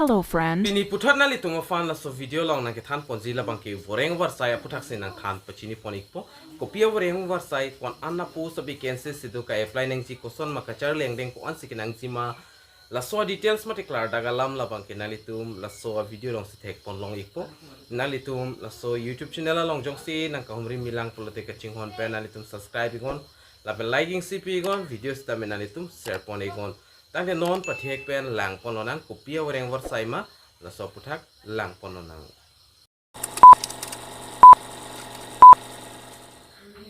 Hello, friend. Pini putat na litung fan la so video long na ke than ponji la bang ke voreng war sai aputhak se nang than pachini ponik po kopia voreng war sai kon anna post abi vacancy sidu ka apply nang ji koson ma kachar leng deng ko an sikinang ji ma la so details ma tiklar daga lam la bang ke na litum la so video long si thek pon long ikpo na litum la so YouTube channel la long jong si nang ka humri milang polote ka chinghon pe na litum subscribe igon la be liking cp igon videos ta me na litum share pon igon tang de non pathek pen lang pon nang kopia voreng war sai ma la so puthak lang pononang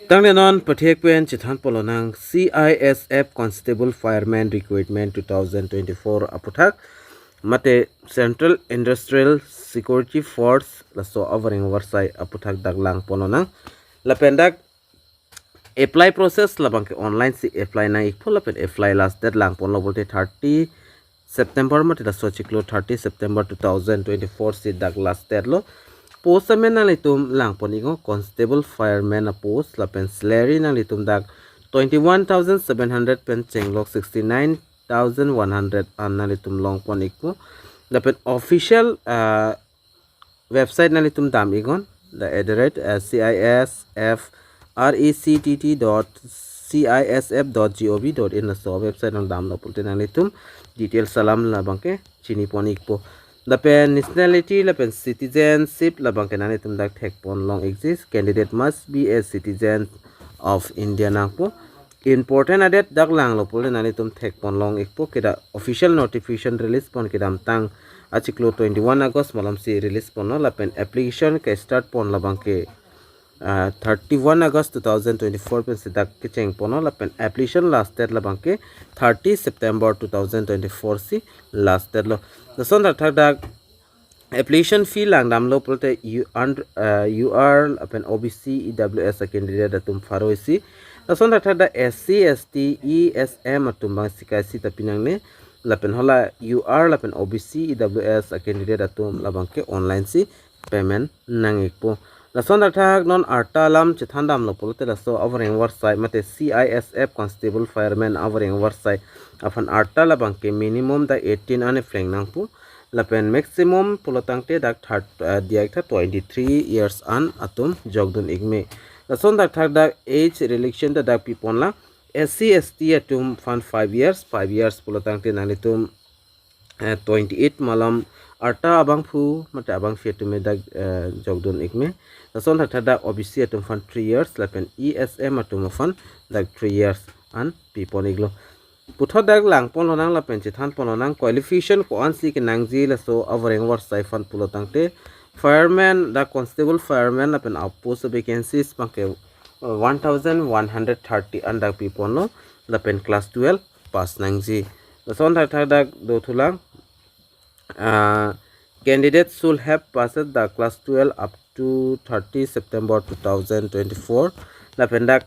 tangde non pathek pen chithan polonang CISF Constable Fireman Recruitment 2024 aputhak mate Central Industrial Security Force la so avering warsai aputhak daglang pononang la pendak apply process la bangke online si apply na ikpol la pen apply last deadline pon lo bolte 30 September mate da sochiklo 30 September 2024 si dak last deadlo post amen na litum lang ponigo constable fireman a post la pen salary na litum dak 21,700 pen chenglok 69,100 an na litum long poniko la pen official website na litum dam igon the @CISF rectt.cisf.gov.in na so website ng dam na punta na litum detail salam la bangke chini ponik po la pen nationality la pen citizenship la bangke na litum dak thek pon long exist candidate must be a citizen of India na po important adet dak lang lo pol na litum thek pon long ikpo keda official notification release pon kedam tang achiklo 21 August malam si release pon la pen application ke start pon la bangke 31 August 2024 pen sidak kicheng pono la pen application last date la bangke 30 September 2024 si last date lo the son that application fee lang dam lo prote you are pen OBC EWS a candidate atum faroisi the son that SC ST ESM atum bang sikai si tapinang ne la pen hola you are la pen OBC EWS a candidate atum la bangke online si payment nangikpo la son thak non arta lam chithandam lo pulte la so avering warsai mate CISF Constable Fireman avering warsai afan arta la bangke minimum da 18 ane fleng nangpu la pen maximum pulotangte dak diak tha 23 years an atum jogdun igme la son thak dak age relation da dak pipon la SC ST atum fan 5 years pulotangte nalitum 28 malam arta abang phu mate abang fetume dak jogdun igme son thada OBC atum fan 3 years la pen ESM atum fan dak 3 years an pipon iglo puthot dak lang pon lonang la pen chithan pon lonang qualification ko ansi ke nangji la so avering war sai fan pulotangte fireman da constable fireman la pen post vacancies pangke 1130 and dak pipon lo la pen class 12 pass nangji son thada do thulang candidates should have passed the class 12 up to 30 September 2024 la pendak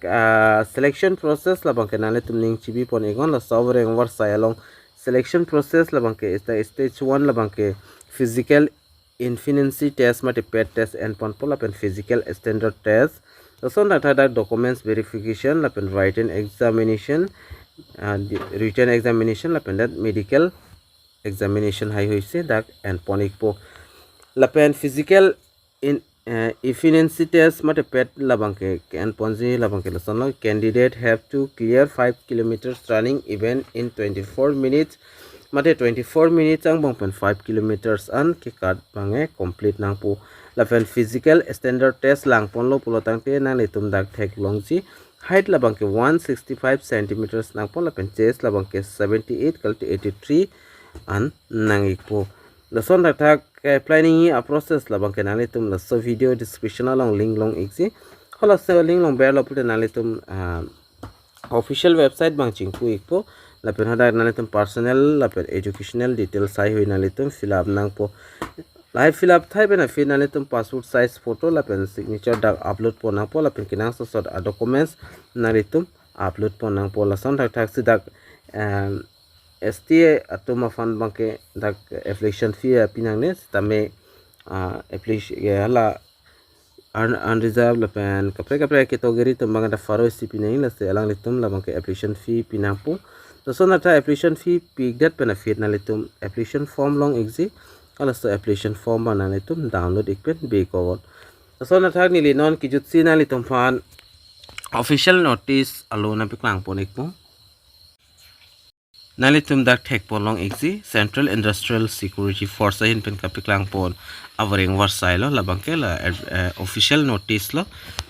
selection process la bangke nale tumning chibi pon egon la sovereign war sai along selection process la bangke is the stage 1 la bangke physical infinity test mate pet test and pon pola pen physical standard test the son that documents verification la pen written examination written examination la pen that medical examination hai hoise dak and ponik po la pen physical in efficiency test mate pet labangke and ponji labangke lasono candidate have to clear 5 kilometers running event in 24 minutes mate 24 minutes ang bang pen 5 kilometers an ke card bange complete nang po la pen physical standard test lang pon lo pulotang te na letum dak thek longji height labangke 165 centimeters nang pon la pen chest labangke 78 kalti 83 an nangikpo la son thak planning a process la bangke nale tum la so video description along link long exi hola so link long bear lo put nale tum official website bang chingpu ikpo la pen hada nale tum personal la pen educational details sai hoi nale tum fill up nang po live fill up thai bena fi nale tum passport size photo la pen signature dak upload po nang po la pen kinang so sort documents nale tum upload po nang po la son thak sidak STA atuma fan bangke dak application fee pinang ne tame application hala unreserved la pen kapre category tum banga da faro si pinang la se alang litum la bangke application fee pinang pu so na ta application fee pick that benefit na litum application form long exi ala so application form ba na litum download ikpen be ko so na thak ni li non ki jut si na litum fan official notice alona piklang ponik po nalitum dak thek polong exi Central Industrial Security Force hin pen kapiklang pon avering warsai lo labangke la official notice lo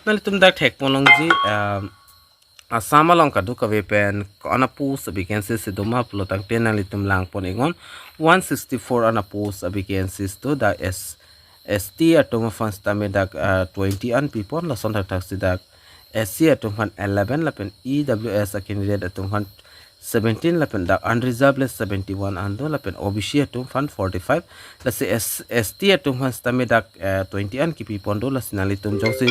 nalitum dak thek polong ji asama long kadu kawe pen ana post vacancy se doma pulo tang ten nalitum lang pon ingon 164 ana post vacancies to da ST atoma fans tame dak 20 an people la son tak si dak SC atoma 11 la pen EWS a candidate atoma 17 lapen dak unreserved less 71 ando lapen OBC atum fan 45 la se ST atum han stame dak 20 an kipi pondo la sinalitum jongsi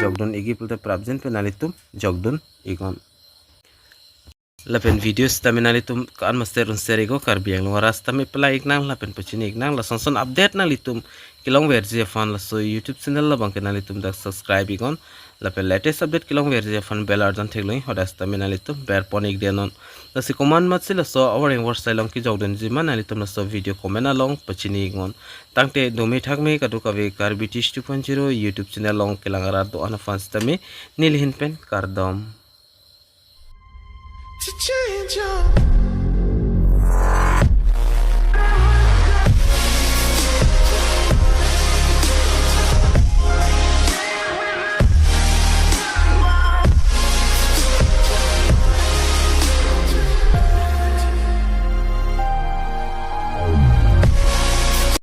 jogdon igi pulte prabjen penalitum jogdon igon lapen video stame nalitum kan master un serigo karbiang waras tame pela ignang lapen pachini ignang la sonson update nalitum kilong versi fan la so YouTube channel la bangke nalitum dak subscribe igon lapen latest update kilong versi fan bell arjan thegloi hodas tame nalitum ber ponik denon la si command matsila so our inverse silong ki jogden jiman nalitum la so video comment along pachini igon tangte domi thakme kadu kawe karbitis 2.0 YouTube channel long kilangara do ana fans tame nilhin pen kardom to change your